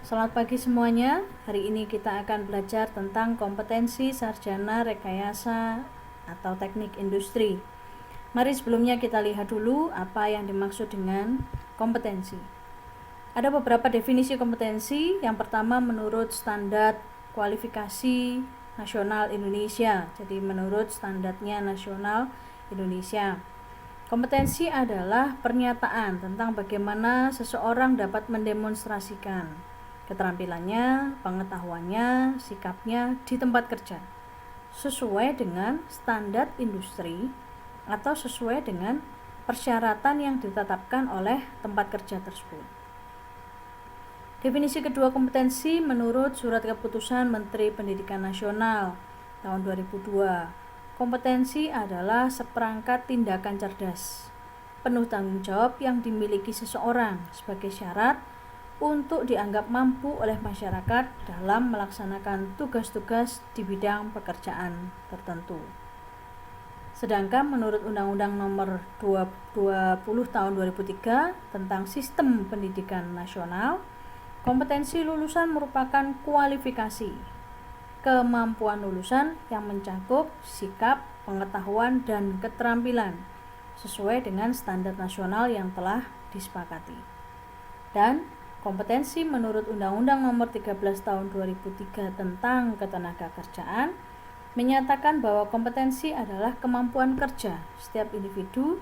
Selamat pagi semuanya. Hari ini kita akan belajar tentang kompetensi sarjana rekayasa atau teknik industri. Mari sebelumnya kita lihat dulu apa yang dimaksud dengan kompetensi. Ada beberapa definisi kompetensi. Yang pertama menurut standar kualifikasi nasional Indonesia. Jadi menurut standarnya nasional Indonesia. Kompetensi adalah pernyataan tentang bagaimana seseorang dapat mendemonstrasikan keterampilannya, pengetahuannya, sikapnya di tempat kerja sesuai dengan standar industri atau sesuai dengan persyaratan yang ditetapkan oleh tempat kerja tersebut. Definisi kedua kompetensi menurut Surat Keputusan Menteri Pendidikan Nasional tahun 2002. Kompetensi adalah seperangkat tindakan cerdas, penuh tanggung jawab yang dimiliki seseorang sebagai syarat untuk dianggap mampu oleh masyarakat dalam melaksanakan tugas-tugas di bidang pekerjaan tertentu. Sedangkan menurut Undang-Undang Nomor 20 Tahun 2003 tentang Sistem Pendidikan Nasional, kompetensi lulusan merupakan kualifikasi, kemampuan lulusan yang mencakup sikap, pengetahuan, dan keterampilan sesuai dengan standar nasional yang telah disepakati. Dan kompetensi menurut Undang-Undang Nomor 13 Tahun 2003 tentang Ketenagakerjaan menyatakan bahwa kompetensi adalah kemampuan kerja setiap individu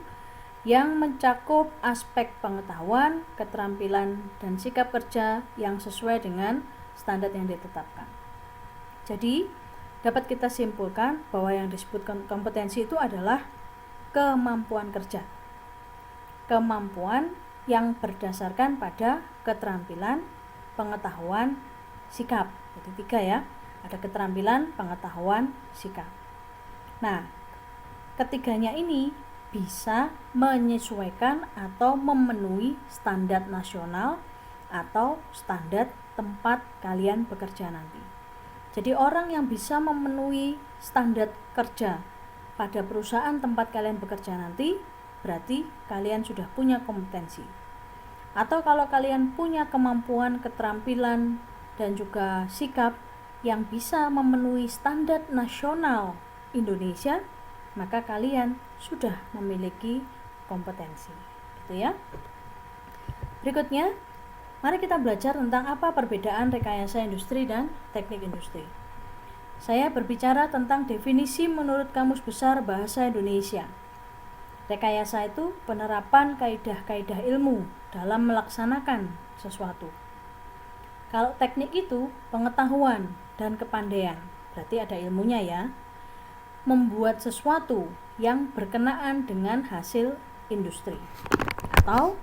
yang mencakup aspek pengetahuan, keterampilan, dan sikap kerja yang sesuai dengan standar yang ditetapkan. Jadi, dapat kita simpulkan bahwa yang disebutkan kompetensi itu adalah kemampuan kerja. Kemampuan yang berdasarkan pada keterampilan, pengetahuan, sikap. Jadi 3 ya. Ada keterampilan, pengetahuan, sikap. Nah, ketiganya ini bisa menyesuaikan atau memenuhi standar nasional atau standar tempat kalian bekerja nanti. Jadi orang yang bisa memenuhi standar kerja pada perusahaan tempat kalian bekerja nanti, berarti kalian sudah punya kompetensi. Atau kalau kalian punya kemampuan, keterampilan, dan juga sikap yang bisa memenuhi standar nasional Indonesia, maka kalian sudah memiliki kompetensi. Gitu ya. Berikutnya, mari kita belajar tentang apa perbedaan rekayasa industri dan teknik industri. Saya berbicara tentang definisi menurut Kamus Besar Bahasa Indonesia. Rekayasa itu penerapan kaidah-kaidah ilmu dalam melaksanakan sesuatu. Kalau teknik itu pengetahuan dan kepandaian, berarti ada ilmunya ya. Membuat sesuatu yang berkenaan dengan hasil industri. Atau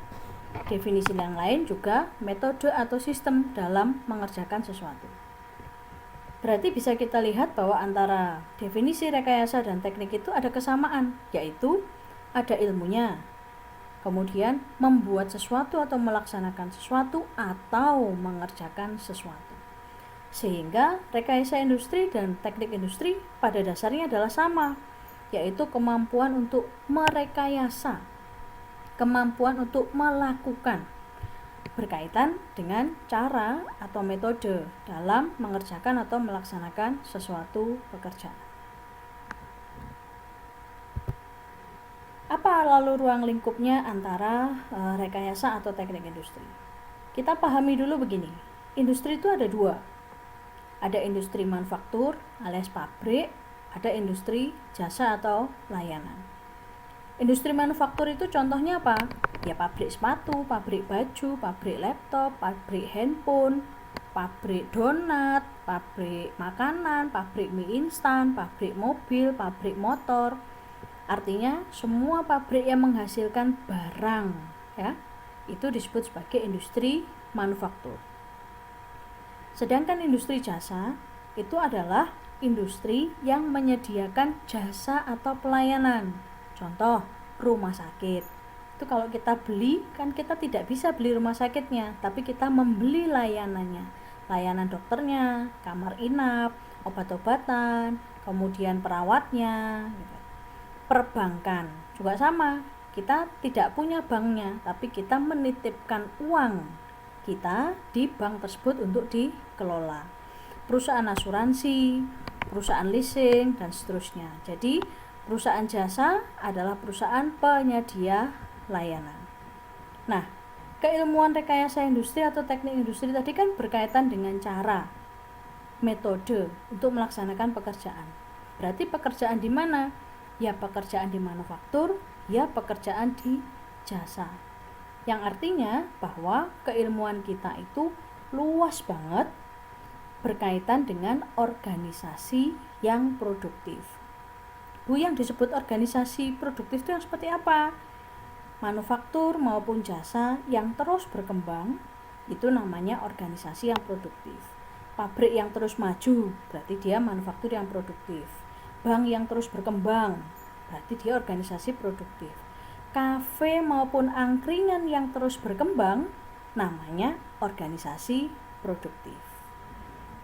definisi yang lain juga metode atau sistem dalam mengerjakan sesuatu. Berarti bisa kita lihat bahwa antara definisi rekayasa dan teknik itu ada kesamaan, yaitu ada ilmunya, kemudian membuat sesuatu atau melaksanakan sesuatu atau mengerjakan sesuatu. Sehingga rekayasa industri dan teknik industri pada dasarnya adalah sama, yaitu kemampuan untuk merekayasa, kemampuan untuk melakukan, berkaitan dengan cara atau metode dalam mengerjakan atau melaksanakan sesuatu pekerjaan. Apa lalu ruang lingkupnya antara rekayasa atau teknik industri? Kita pahami dulu begini, industri itu ada 2. Ada industri manufaktur alias pabrik, ada industri jasa atau layanan. Industri manufaktur itu contohnya apa? Ya pabrik sepatu, pabrik baju, pabrik laptop, pabrik handphone, pabrik donat, pabrik makanan, pabrik mie instan, pabrik mobil, pabrik motor. Artinya semua pabrik yang menghasilkan barang, ya, itu disebut sebagai industri manufaktur. Sedangkan industri jasa itu adalah industri yang menyediakan jasa atau pelayanan. Contoh, rumah sakit. Itu kalau kita beli, kan kita tidak bisa beli rumah sakitnya, tapi kita membeli layanannya. Layanan dokternya, kamar inap, obat-obatan, kemudian perawatnya. Perbankan juga sama. Kita tidak punya banknya, tapi kita menitipkan uang kita di bank tersebut untuk dikelola. Perusahaan asuransi, perusahaan leasing, dan seterusnya. Jadi perusahaan jasa adalah perusahaan penyedia layanan. Nah, keilmuan rekayasa industri atau teknik industri tadi kan berkaitan dengan cara, metode untuk melaksanakan pekerjaan. Berarti pekerjaan di mana? Ya pekerjaan di manufaktur, ya pekerjaan di jasa. Yang artinya bahwa keilmuan kita itu luas banget berkaitan dengan organisasi yang produktif. Bu, yang disebut organisasi produktif itu yang seperti apa? Manufaktur maupun jasa yang terus berkembang itu namanya organisasi yang produktif. Pabrik yang terus maju berarti dia manufaktur yang produktif. Bank yang terus berkembang berarti dia organisasi produktif. Kafe maupun angkringan yang terus berkembang namanya organisasi produktif.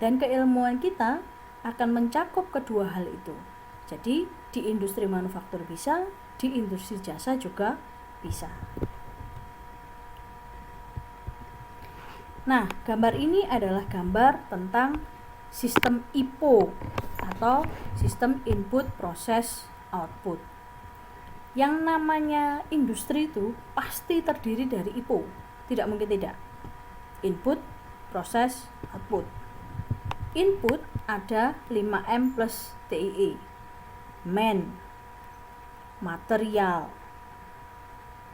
Dan keilmuan kita akan mencakup kedua hal itu. Jadi di industri manufaktur bisa, di industri jasa juga bisa. Nah, gambar ini adalah gambar tentang sistem IPO atau sistem input proses output. Yang namanya industri itu pasti terdiri dari IPO, tidak mungkin tidak. Input, proses, output. Input ada 5M plus TIE. Man, material,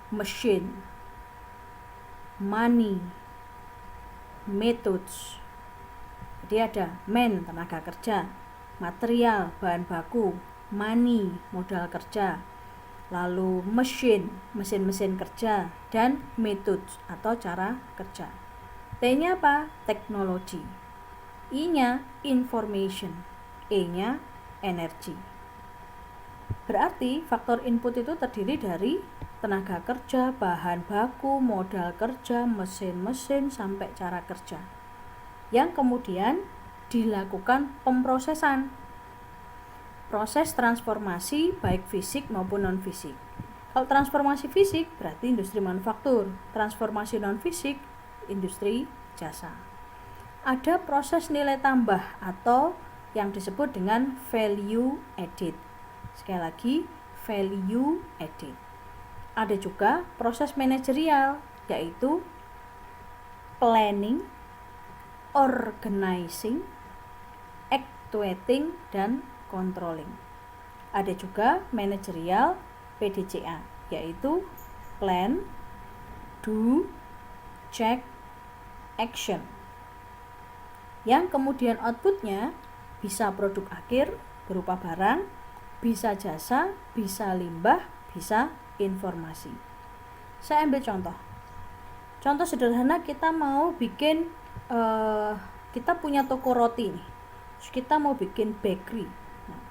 machine, money, methods. Jadi ada man, tenaga kerja, material, bahan baku, money, modal kerja, lalu machine, mesin-mesin kerja, dan methods atau cara kerja. T-nya apa? Teknologi. I-nya information, E-nya energi. Berarti faktor input itu terdiri dari tenaga kerja, bahan baku, modal kerja, mesin-mesin, sampai cara kerja yang kemudian dilakukan pemrosesan. Proses transformasi baik fisik maupun non-fisik. Kalau transformasi fisik berarti industri manufaktur, transformasi non-fisik industri jasa. Ada proses nilai tambah atau yang disebut dengan value added. Sekali lagi, value added. Ada juga proses manajerial, yaitu planning, organizing, actuating, dan controlling. Ada juga manajerial PDCA, yaitu plan, do, check, action. Yang kemudian outputnya bisa produk akhir berupa barang, bisa jasa, bisa limbah, bisa informasi. Saya ambil contoh. Contoh sederhana, kita mau bikin kita punya toko roti nih. Terus kita mau bikin bakery. Nah,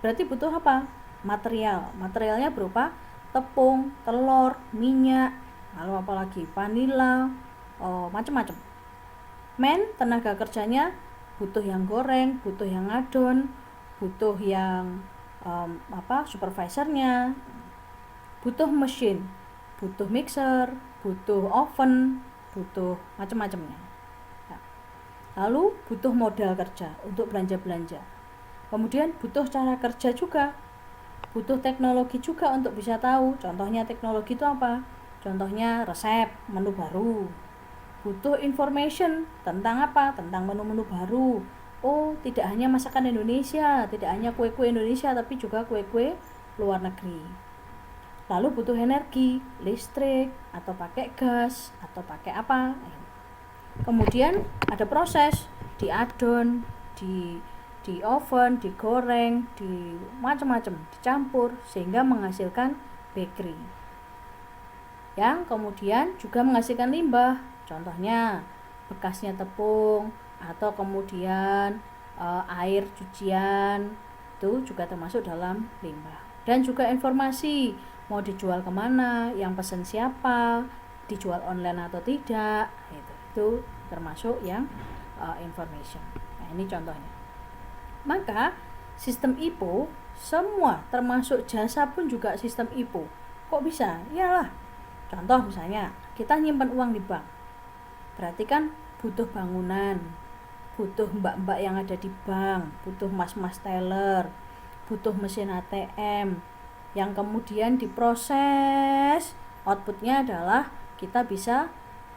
berarti butuh apa? Material. Materialnya berupa tepung, telur, minyak, lalu apalagi vanila, macam-macam. Men, tenaga kerjanya butuh yang goreng, butuh yang ngadon, butuh yang supervisornya, butuh mesin, butuh mixer, butuh oven, butuh macam-macamnya. Nah, lalu butuh modal kerja untuk belanja-belanja. Kemudian butuh cara kerja juga, butuh teknologi juga untuk bisa tahu. Contohnya teknologi itu apa? Contohnya resep menu baru. Butuh information tentang apa? Tentang menu-menu baru. Oh, tidak hanya masakan Indonesia, tidak hanya kue-kue Indonesia, tapi juga kue-kue luar negeri. Lalu butuh energi, listrik, atau pakai gas, atau pakai apa. Kemudian ada proses, diadon, di oven, digoreng, di macam-macam, dicampur, sehingga menghasilkan bakery. Yang kemudian juga menghasilkan limbah, contohnya bekasnya tepung, atau kemudian air cucian, itu juga termasuk dalam limbah. Dan juga informasi, mau dijual kemana, yang pesan siapa, dijual online atau tidak, itu termasuk yang information. Nah, ini contohnya. Maka sistem IPO semua termasuk jasa pun juga sistem IPO. Kok bisa? Iyalah. Contoh misalnya kita nyimpan uang di bank. Berarti kan butuh bangunan, butuh mbak-mbak yang ada di bank, butuh mas-mas teller, butuh mesin ATM yang kemudian diproses. Outputnya adalah kita bisa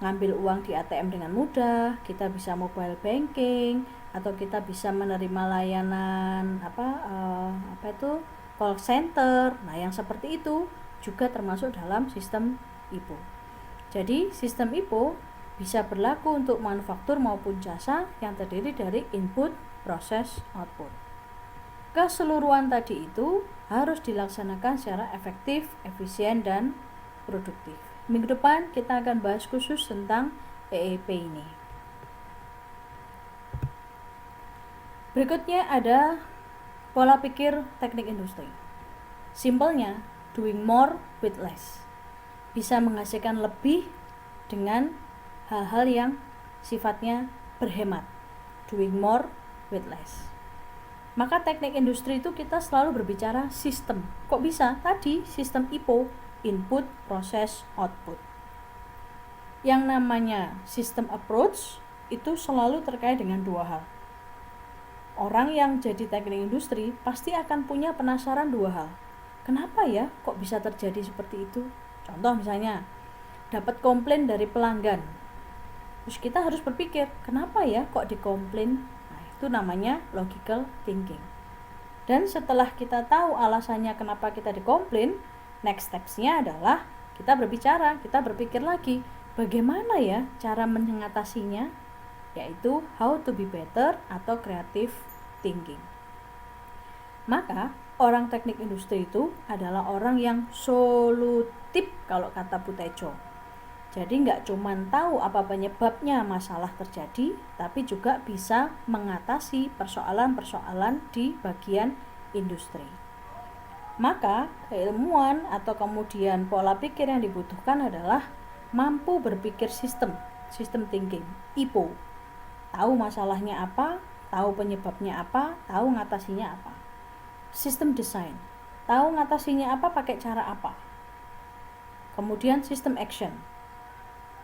ngambil uang di ATM dengan mudah, kita bisa mobile banking, atau kita bisa menerima layanan call center. Nah, yang seperti itu juga termasuk dalam sistem IPO. Jadi sistem IPO bisa berlaku untuk manufaktur maupun jasa yang terdiri dari input, proses, output. Keseluruhan tadi itu harus dilaksanakan secara efektif, efisien, dan produktif. Minggu depan kita akan bahas khusus tentang EEP ini. Berikutnya ada pola pikir teknik industri. Simpelnya, doing more with less. Bisa menghasilkan lebih dengan hal-hal yang sifatnya berhemat. Doing more with less. Maka teknik industri itu kita selalu berbicara sistem. Kok bisa? Tadi sistem IPO, input, proses, output. Yang namanya system approach itu selalu terkait dengan dua hal. Orang yang jadi teknik industri pasti akan punya penasaran dua hal. Kenapa ya kok bisa terjadi seperti itu? Contoh misalnya, dapat komplain dari pelanggan. Terus kita harus berpikir, kenapa ya kok dikomplain? Itu namanya logical thinking. Dan setelah kita tahu alasannya kenapa kita dikomplain, next steps-nya adalah kita berbicara, kita berpikir lagi, bagaimana ya cara mengatasinya, yaitu how to be better atau creative thinking. Maka orang teknik industri itu adalah orang yang solutif kalau kata Butejo. Jadi nggak cuma tahu apa penyebabnya masalah terjadi, tapi juga bisa mengatasi persoalan-persoalan di bagian industri. Maka keilmuan atau kemudian pola pikir yang dibutuhkan adalah mampu berpikir sistem thinking, IPO. Tahu masalahnya apa, tahu penyebabnya apa, tahu ngatasinya apa. Sistem design, tahu ngatasinya apa, pakai cara apa. Kemudian sistem action,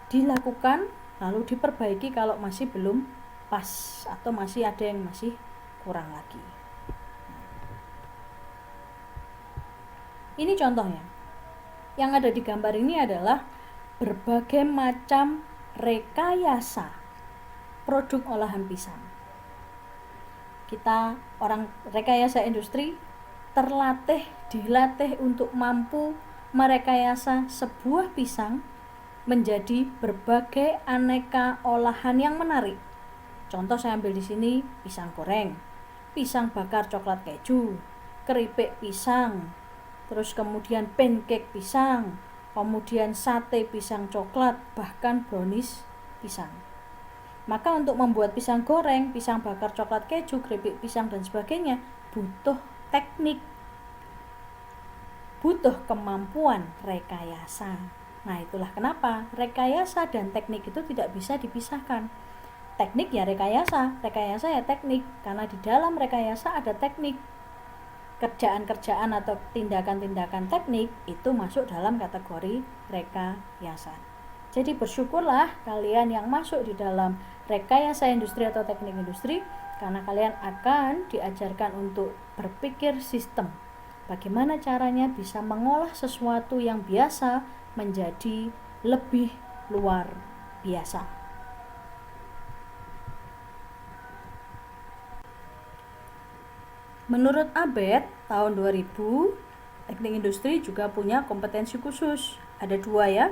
dilakukan lalu diperbaiki kalau masih belum pas atau masih ada yang masih kurang lagi. Ini contohnya. Yang ada di gambar ini adalah berbagai macam rekayasa produk olahan pisang. Kita orang rekayasa industri dilatih untuk mampu merekayasa sebuah pisang menjadi berbagai aneka olahan yang menarik. Contoh saya ambil di sini pisang goreng, pisang bakar coklat keju, keripik pisang, terus kemudian pancake pisang, kemudian sate pisang coklat, bahkan brownies pisang. Maka untuk membuat pisang goreng, pisang bakar coklat keju, keripik pisang dan sebagainya butuh teknik, butuh kemampuan rekayasa. Nah, itulah kenapa rekayasa dan teknik itu tidak bisa dipisahkan. Teknik ya rekayasa ya teknik, karena di dalam rekayasa ada teknik. Kerjaan-kerjaan atau tindakan-tindakan teknik itu masuk dalam kategori rekayasa. Jadi bersyukurlah kalian yang masuk di dalam rekayasa industri atau teknik industri, karena kalian akan diajarkan untuk berpikir sistem. Bagaimana caranya bisa mengolah sesuatu yang biasa menjadi lebih luar biasa. Menurut Abed tahun 2000, teknik industri juga punya kompetensi khusus. Ada dua ya.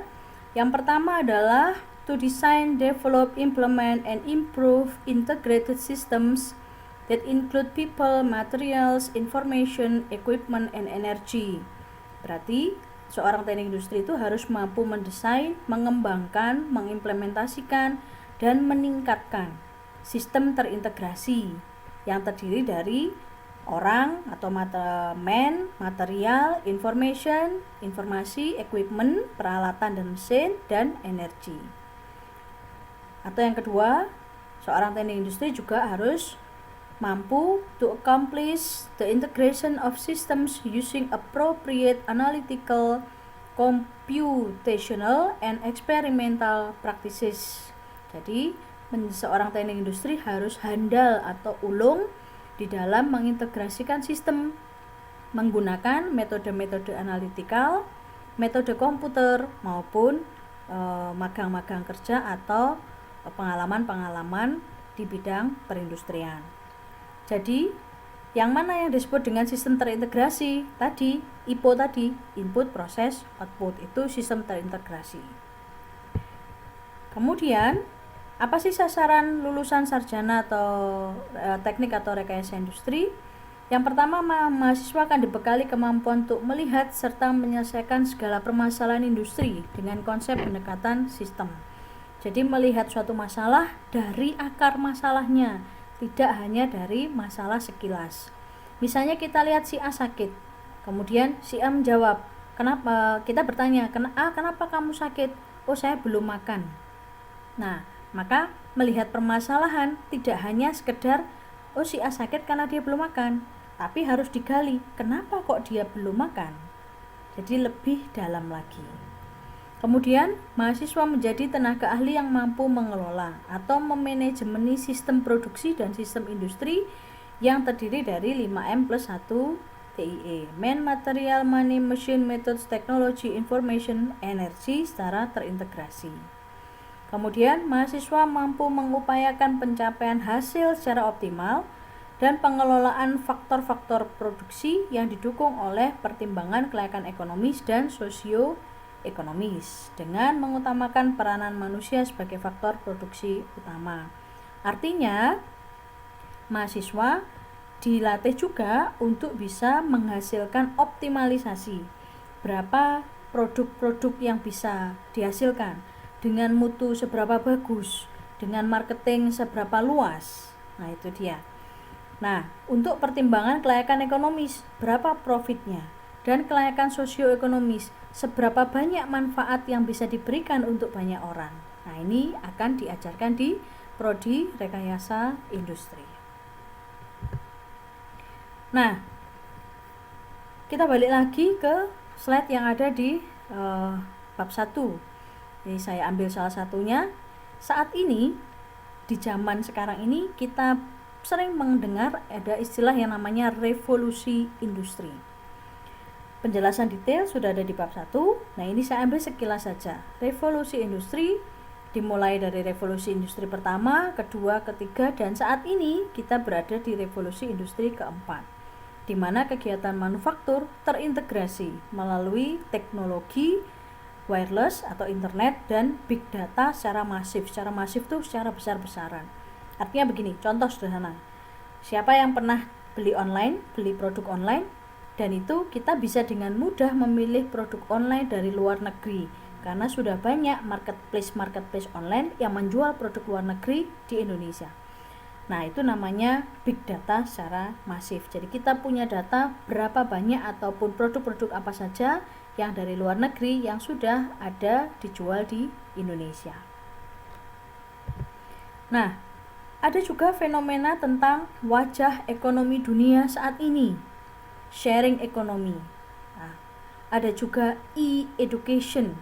Yang pertama adalah to design, develop, implement, and improve integrated systems that include people, materials, information, equipment, and energy. Berarti seorang teknik industri itu harus mampu mendesain, mengembangkan, mengimplementasikan, dan meningkatkan sistem terintegrasi yang terdiri dari orang atau material, informasi, equipment, peralatan dan mesin, dan energi. Atau yang kedua, seorang teknik industri juga harus mampu to accomplish the integration of systems using appropriate analytical, computational, and experimental practices Jadi seorang teknik industri harus handal atau ulung di dalam mengintegrasikan sistem menggunakan metode-metode analitikal, metode komputer maupun magang-magang kerja atau pengalaman-pengalaman di bidang perindustrian. Jadi yang mana yang disebut dengan sistem terintegrasi tadi, IPO tadi, input, proses, output, itu sistem terintegrasi. Kemudian apa sih sasaran lulusan sarjana atau teknik atau rekayasa industri? Yang pertama, mahasiswa akan dibekali kemampuan untuk melihat serta menyelesaikan segala permasalahan industri dengan konsep pendekatan sistem. Jadi melihat suatu masalah dari akar masalahnya, tidak hanya dari masalah sekilas. Misalnya kita lihat si A sakit, kemudian si A menjawab, kenapa? Kita bertanya, kenapa kamu sakit? Oh, saya belum makan. Nah, maka melihat permasalahan tidak hanya sekedar oh si A sakit karena dia belum makan, tapi harus digali kenapa kok dia belum makan. Jadi lebih dalam lagi. Kemudian mahasiswa menjadi tenaga ahli yang mampu mengelola atau memanajemeni sistem produksi dan sistem industri yang terdiri dari 5M plus 1 TIE, Man, Material, Money, Machine, Methods, Technology, Information, Energy secara terintegrasi. Kemudian, mahasiswa mampu mengupayakan pencapaian hasil secara optimal dan pengelolaan faktor-faktor produksi yang didukung oleh pertimbangan kelayakan ekonomis dan sosioekonomis dengan mengutamakan peranan manusia sebagai faktor produksi utama. Artinya, mahasiswa dilatih juga untuk bisa menghasilkan optimalisasi berapa produk-produk yang bisa dihasilkan, dengan mutu seberapa bagus, dengan marketing seberapa luas. Nah, itu dia. Nah, untuk pertimbangan kelayakan ekonomis, berapa profitnya, dan kelayakan sosioekonomis, seberapa banyak manfaat yang bisa diberikan untuk banyak orang. Nah, ini akan diajarkan di prodi rekayasa industri. Nah, kita balik lagi ke slide yang ada di bab 1. Jadi saya ambil salah satunya. Saat ini di zaman sekarang ini kita sering mendengar ada istilah yang namanya revolusi industri. Penjelasan detail sudah ada di bab 1. Nah, ini saya ambil sekilas saja. Revolusi industri dimulai dari revolusi industri pertama, kedua, ketiga, dan saat ini kita berada di revolusi industri keempat, di mana kegiatan manufaktur terintegrasi melalui teknologi wireless atau internet dan big data secara masif. Secara masif itu secara besar-besaran. Artinya begini, contoh sederhana. Siapa yang pernah beli online, beli produk online, dan itu kita bisa dengan mudah memilih produk online dari luar negeri karena sudah banyak marketplace online yang menjual produk luar negeri di Indonesia. Nah, itu namanya big data secara masif. Jadi kita punya data berapa banyak ataupun produk-produk apa saja yang dari luar negeri yang sudah ada dijual di Indonesia. Nah, ada juga fenomena tentang wajah ekonomi dunia saat ini, sharing ekonomi. Nah, ada juga e-education.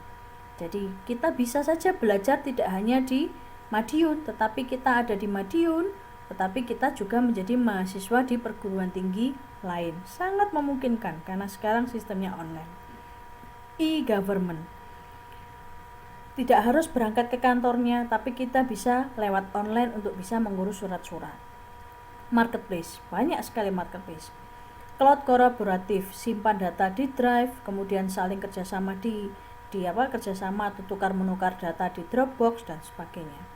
Jadi kita bisa saja belajar tidak hanya di Madiun, tetapi kita ada di Madiun, tetapi kita juga menjadi mahasiswa di perguruan tinggi lain. Sangat memungkinkan karena sekarang sistemnya online. E-government. Tidak harus berangkat ke kantornya, tapi kita bisa lewat online untuk bisa mengurus surat-surat. Marketplace, banyak sekali marketplace. Cloud kolaboratif, simpan data di drive, kemudian saling kerjasama kerjasama atau tukar menukar data di Dropbox dan sebagainya.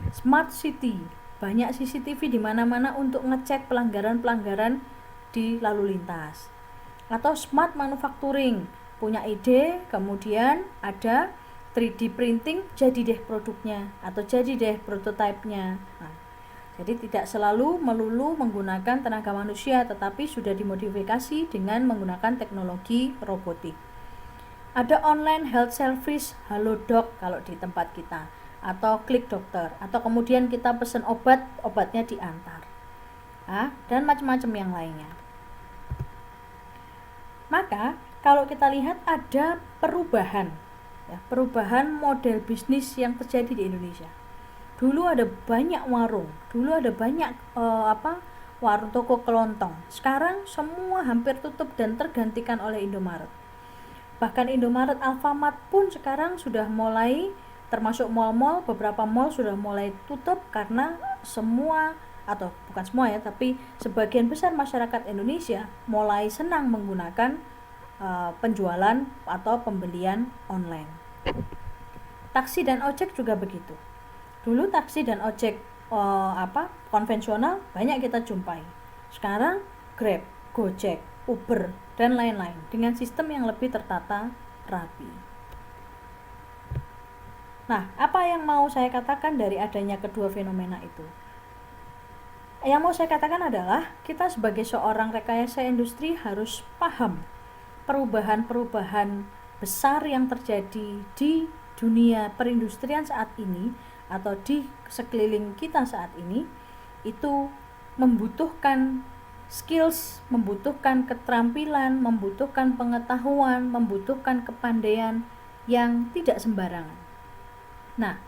Smart city, banyak CCTV di mana-mana untuk ngecek pelanggaran-pelanggaran di lalu lintas. Atau smart manufacturing, punya ide, kemudian ada 3D printing, jadi deh produknya atau jadi deh prototipenya. Nah, jadi tidak selalu melulu menggunakan tenaga manusia, tetapi sudah dimodifikasi dengan menggunakan teknologi robotik. Ada online health service, Halodoc kalau di tempat kita, atau Klik Dokter, atau kemudian kita pesan obat, obatnya diantar. Dan macam-macam yang lainnya. Maka kalau kita lihat ada perubahan model bisnis yang terjadi di Indonesia. Dulu ada banyak warung, dulu ada banyak warung toko kelontong. Sekarang semua hampir tutup dan tergantikan oleh Indomaret. Bahkan Indomaret, Alfamart pun sekarang sudah mulai, termasuk mal-mal, beberapa mal sudah mulai tutup karena semua, atau bukan semua ya, tapi sebagian besar masyarakat Indonesia mulai senang menggunakan penjualan atau pembelian online. Taksi dan ojek juga begitu. Dulu taksi dan ojek konvensional banyak kita jumpai. Sekarang Grab, Gojek, Uber, dan lain-lain dengan sistem yang lebih tertata rapi. Nah, apa yang mau saya katakan dari adanya kedua fenomena itu? Yang mau saya katakan adalah kita sebagai seorang rekayasa industri harus paham perubahan-perubahan besar yang terjadi di dunia perindustrian saat ini atau di sekeliling kita saat ini, itu membutuhkan skills, membutuhkan keterampilan, membutuhkan pengetahuan, membutuhkan kepandaian yang tidak sembarangan. Nah,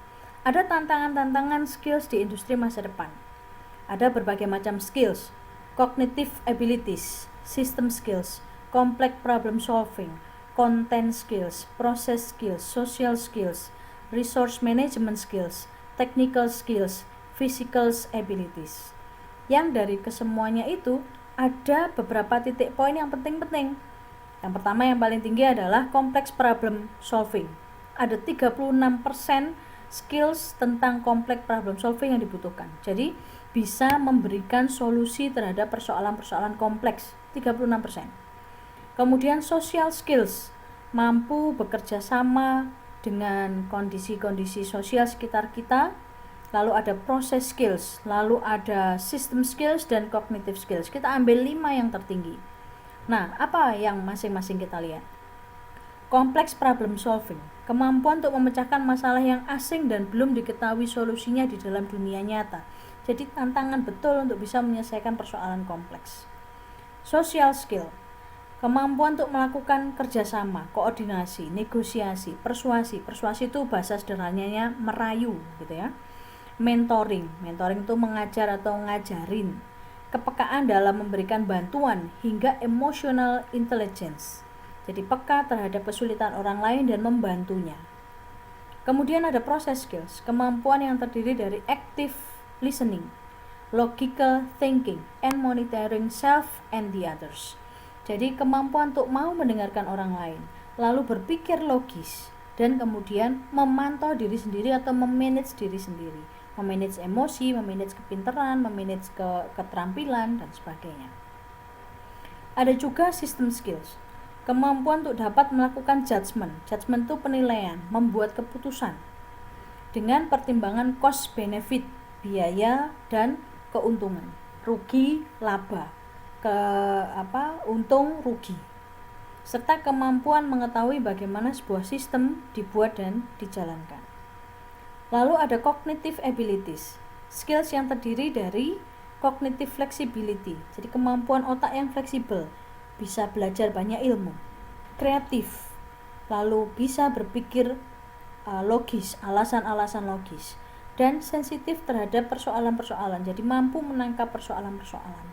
ada tantangan-tantangan skills di industri masa depan. Ada berbagai macam skills, cognitive abilities, system skills, complex problem solving, content skills, process skills, social skills, resource management skills, technical skills, physical abilities. Yang dari kesemuanya itu ada beberapa titik poin yang penting-penting. Yang pertama yang paling tinggi adalah complex problem solving. Ada 36% skills tentang complex problem solving yang dibutuhkan. Jadi bisa memberikan solusi terhadap persoalan-persoalan kompleks, 36%. Kemudian social skills, mampu bekerja sama dengan kondisi-kondisi sosial sekitar kita. Lalu ada process skills, lalu ada system skills dan cognitive skills. Kita ambil 5 yang tertinggi. Nah, apa yang masing-masing kita lihat? Complex problem solving, kemampuan untuk memecahkan masalah yang asing dan belum diketahui solusinya di dalam dunia nyata. Jadi tantangan betul untuk bisa menyelesaikan persoalan kompleks. Social skill, kemampuan untuk melakukan kerjasama, koordinasi, negosiasi, persuasi. Persuasi itu bahasa sederhananya merayu gitu ya. Mentoring itu mengajar atau ngajarin. Kepekaan dalam memberikan bantuan hingga emotional intelligence. Jadi peka terhadap kesulitan orang lain dan membantunya. Kemudian ada process skills, kemampuan yang terdiri dari active listening, logical thinking, and monitoring self and the others. Jadi kemampuan untuk mau mendengarkan orang lain, lalu berpikir logis, dan kemudian memantau diri sendiri atau memanage diri sendiri. Memanage emosi, memanage kepintaran, memanage keterampilan, dan sebagainya. Ada juga system skills, kemampuan untuk dapat melakukan judgment. Judgment itu penilaian, membuat keputusan dengan pertimbangan cost benefit, biaya dan keuntungan, rugi laba, untung rugi, serta kemampuan mengetahui bagaimana sebuah sistem dibuat dan dijalankan. Lalu ada cognitive abilities, skills yang terdiri dari cognitive flexibility, jadi kemampuan otak yang fleksibel, bisa belajar banyak ilmu, kreatif, lalu bisa berpikir logis, alasan-alasan logis, dan sensitif terhadap persoalan-persoalan, jadi mampu menangkap persoalan-persoalan.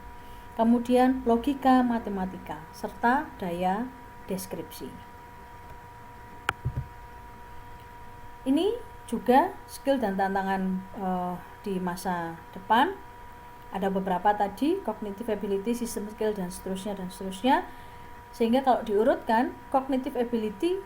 Kemudian logika matematika, serta daya deskripsi. Ini juga skill dan tantangan di masa depan. Ada beberapa tadi, cognitive ability, system skill, dan seterusnya. Sehingga kalau diurutkan, cognitive ability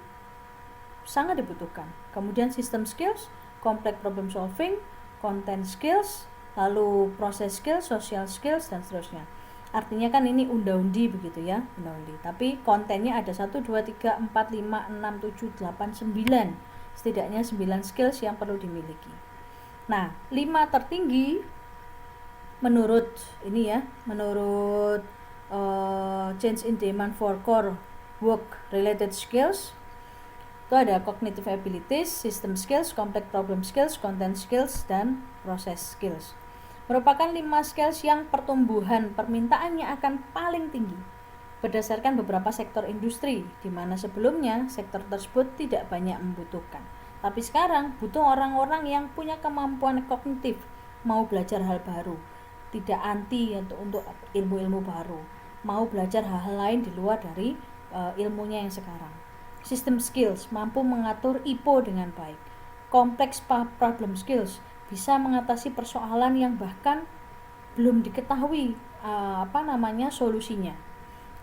sangat dibutuhkan. Kemudian system skills, complex problem solving, content skills, lalu process skills, social skills, dan seterusnya. Artinya kan ini unda-undi begitu ya, unda-undi. Tapi kontennya ada 1, 2, 3, 4, 5, 6, 7, 8, 9. Setidaknya 9 skills yang perlu dimiliki. Nah, 5 tertinggi menurut Change in Demand for Core Work Related Skills, itu ada cognitive abilities, system skills, complex problem skills, content skills, dan process skills. Merupakan 5 skills yang pertumbuhan permintaannya akan paling tinggi berdasarkan beberapa sektor industri, di mana sebelumnya sektor tersebut tidak banyak membutuhkan. Tapi sekarang butuh orang-orang yang punya kemampuan kognitif, mau belajar hal baru, tidak anti untuk ilmu-ilmu baru, mau belajar hal-hal lain di luar dari ilmunya yang sekarang. System skills, mampu mengatur IPO dengan baik. Complex problem skills, bisa mengatasi persoalan yang bahkan belum diketahui solusinya.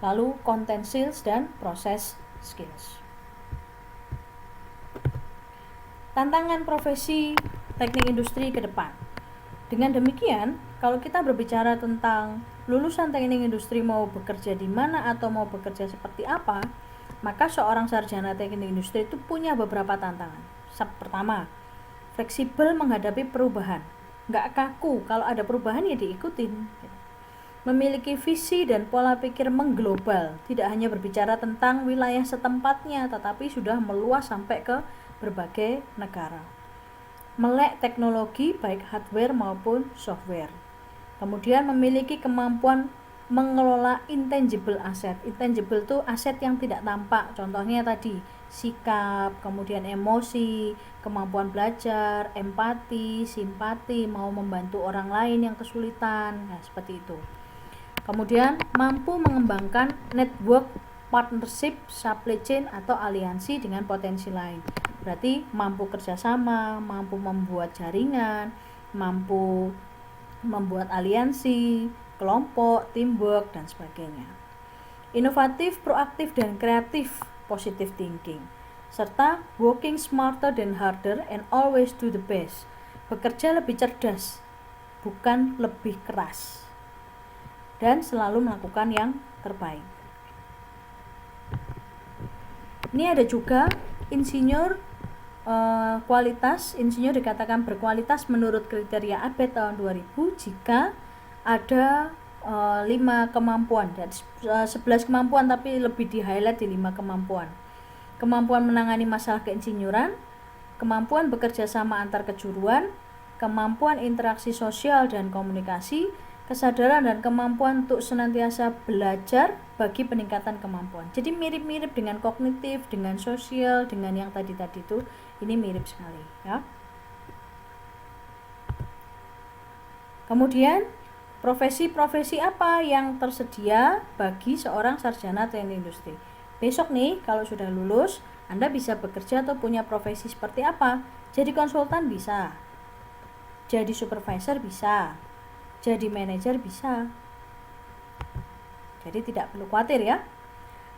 Lalu content skills dan process skills. Tantangan profesi teknik industri ke depan. Dengan demikian, kalau kita berbicara tentang lulusan teknik industri mau bekerja di mana atau mau bekerja seperti apa, maka seorang sarjana teknik industri itu punya beberapa tantangan. Pertama, fleksibel menghadapi perubahan. Nggak kaku, kalau ada perubahan ya diikutin. Memiliki visi dan pola pikir mengglobal, tidak hanya berbicara tentang wilayah setempatnya, tetapi sudah meluas sampai ke berbagai negara. Melek teknologi baik hardware maupun software. Kemudian memiliki kemampuan mengelola intangible asset. Intangible itu aset yang tidak tampak. Contohnya tadi sikap, kemudian emosi, kemampuan belajar, empati, simpati, mau membantu orang lain yang kesulitan. Nah, seperti itu. Kemudian mampu mengembangkan network, partnership, supply chain atau aliansi dengan potensi lain. Berarti mampu kerjasama, mampu membuat jaringan, mampu membuat aliansi, kelompok, teamwork, dan sebagainya. Inovatif, proaktif, dan kreatif, positive thinking. Serta working smarter than harder and always do the best. Bekerja lebih cerdas, bukan lebih keras. Dan selalu melakukan yang terbaik. Ini ada juga insinyur kualitas. Insinyur dikatakan berkualitas menurut kriteria ABET tahun 2000 jika ada 5 kemampuan, 11 kemampuan tapi lebih di highlight di 5 kemampuan. Kemampuan menangani masalah keinsinyuran, kemampuan bekerja sama antar kejuruan, kemampuan interaksi sosial dan komunikasi, kesadaran dan kemampuan untuk senantiasa belajar bagi peningkatan kemampuan. Jadi mirip-mirip dengan kognitif, dengan sosial, dengan yang tadi-tadi itu, ini mirip sekali ya. Kemudian profesi-profesi apa yang tersedia bagi seorang sarjana teknik industri? Besok nih kalau sudah lulus, Anda bisa bekerja atau punya profesi seperti apa? Jadi konsultan bisa, jadi supervisor bisa, jadi manajer bisa. Jadi tidak perlu khawatir ya.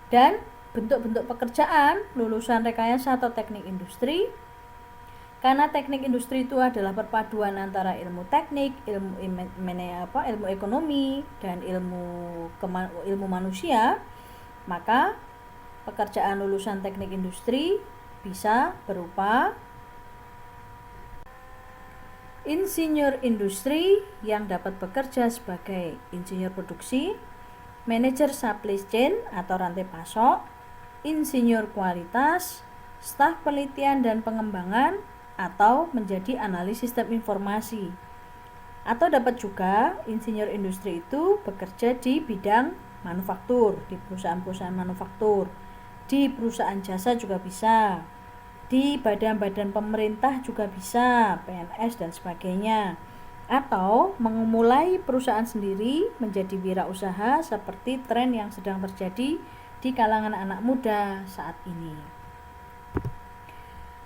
Dan bentuk-bentuk pekerjaan lulusan rekayasa atau teknik industri, karena teknik industri itu adalah perpaduan antara ilmu teknik, ilmu ekonomi, dan ilmu manusia, maka pekerjaan lulusan teknik industri bisa berupa insinyur industri yang dapat bekerja sebagai insinyur produksi, manajer supply chain atau rantai pasok, insinyur kualitas, staf penelitian dan pengembangan, atau menjadi analis sistem informasi. Atau dapat juga insinyur industri itu bekerja di bidang manufaktur, di perusahaan-perusahaan manufaktur, di perusahaan jasa juga bisa, di badan-badan pemerintah juga bisa, PNS dan sebagainya, atau memulai perusahaan sendiri menjadi wirausaha seperti tren yang sedang terjadi di kalangan anak muda saat ini.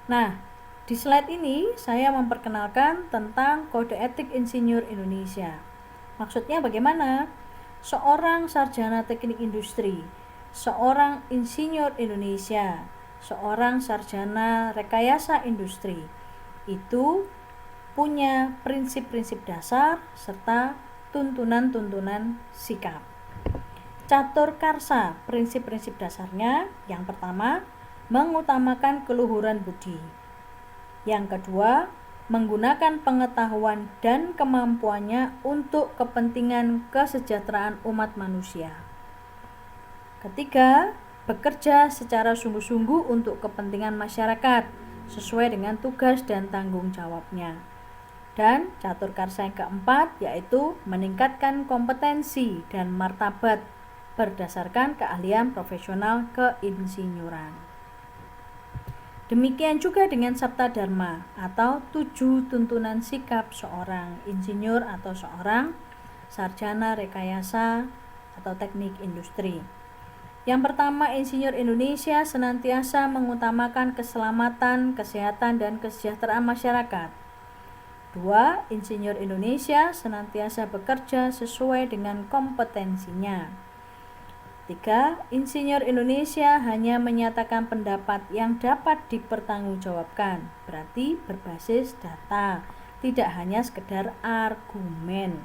Nah, di slide ini saya memperkenalkan tentang kode etik insinyur Indonesia. Maksudnya bagaimana? Seorang sarjana teknik industri, seorang insinyur Indonesia, seorang sarjana rekayasa industri itu punya prinsip-prinsip dasar serta tuntunan-tuntunan sikap. Catur Karsa, prinsip-prinsip dasarnya yang pertama, mengutamakan keluhuran budi. Yang kedua, menggunakan pengetahuan dan kemampuannya untuk kepentingan kesejahteraan umat manusia. Ketiga, bekerja secara sungguh-sungguh untuk kepentingan masyarakat sesuai dengan tugas dan tanggung jawabnya. Dan catur karsa yang keempat yaitu meningkatkan kompetensi dan martabat berdasarkan keahlian profesional keinsinyuran. Demikian juga dengan Sabta Dharma atau 7 tuntunan sikap seorang insinyur atau seorang sarjana rekayasa atau teknik industri. Yang pertama, insinyur Indonesia senantiasa mengutamakan keselamatan, kesehatan, dan kesejahteraan masyarakat. 2. Insinyur Indonesia senantiasa bekerja sesuai dengan kompetensinya. 3. Insinyur Indonesia hanya menyatakan pendapat yang dapat dipertanggungjawabkan, berarti berbasis data, tidak hanya sekedar argumen.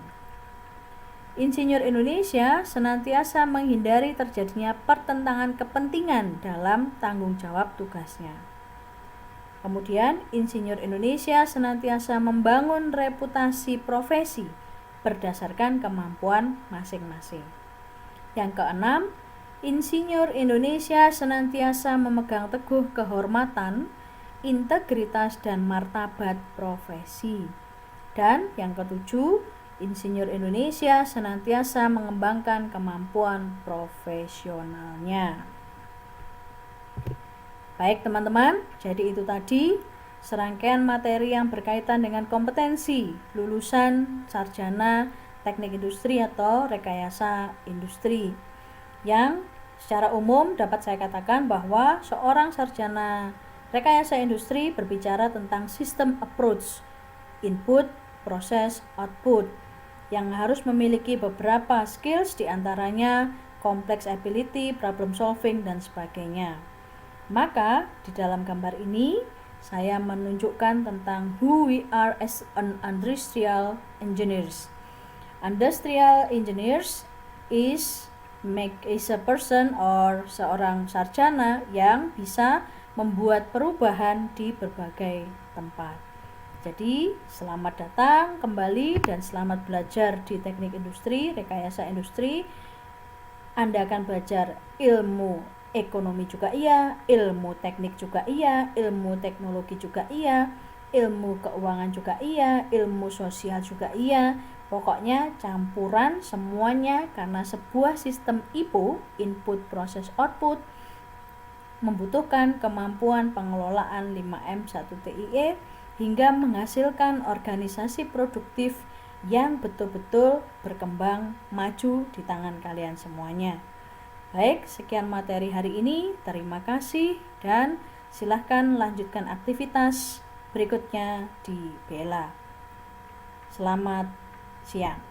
Insinyur Indonesia senantiasa menghindari terjadinya pertentangan kepentingan dalam tanggung jawab tugasnya. Kemudian, insinyur Indonesia senantiasa membangun reputasi profesi berdasarkan kemampuan masing-masing. Yang keenam, insinyur Indonesia senantiasa memegang teguh kehormatan, integritas, dan martabat profesi. Dan yang ketujuh, insinyur Indonesia senantiasa mengembangkan kemampuan profesionalnya. Baik teman-teman, jadi itu tadi serangkaian materi yang berkaitan dengan kompetensi lulusan sarjana teknik industri atau rekayasa industri, yang secara umum dapat saya katakan bahwa seorang sarjana rekayasa industri berbicara tentang sistem approach, input, proses, output, yang harus memiliki beberapa skills, diantaranya complex ability, problem solving, dan sebagainya. Maka di dalam gambar ini saya menunjukkan tentang who we are as an industrial engineers. Industrial engineers is a person or seorang sarjana yang bisa membuat perubahan di berbagai tempat. Jadi selamat datang kembali dan selamat belajar di teknik industri, rekayasa industri. Anda akan belajar ilmu ekonomi juga iya, ilmu teknik juga iya, ilmu teknologi juga iya, ilmu keuangan juga iya, ilmu sosial juga iya. Pokoknya campuran semuanya, karena sebuah sistem IPO, input, proses, output, membutuhkan kemampuan pengelolaan 5M 1TIE hingga menghasilkan organisasi produktif yang betul-betul berkembang maju di tangan kalian semuanya. Baik, sekian materi hari ini. Terima kasih dan silahkan lanjutkan aktivitas berikutnya di Bella. Selamat siang.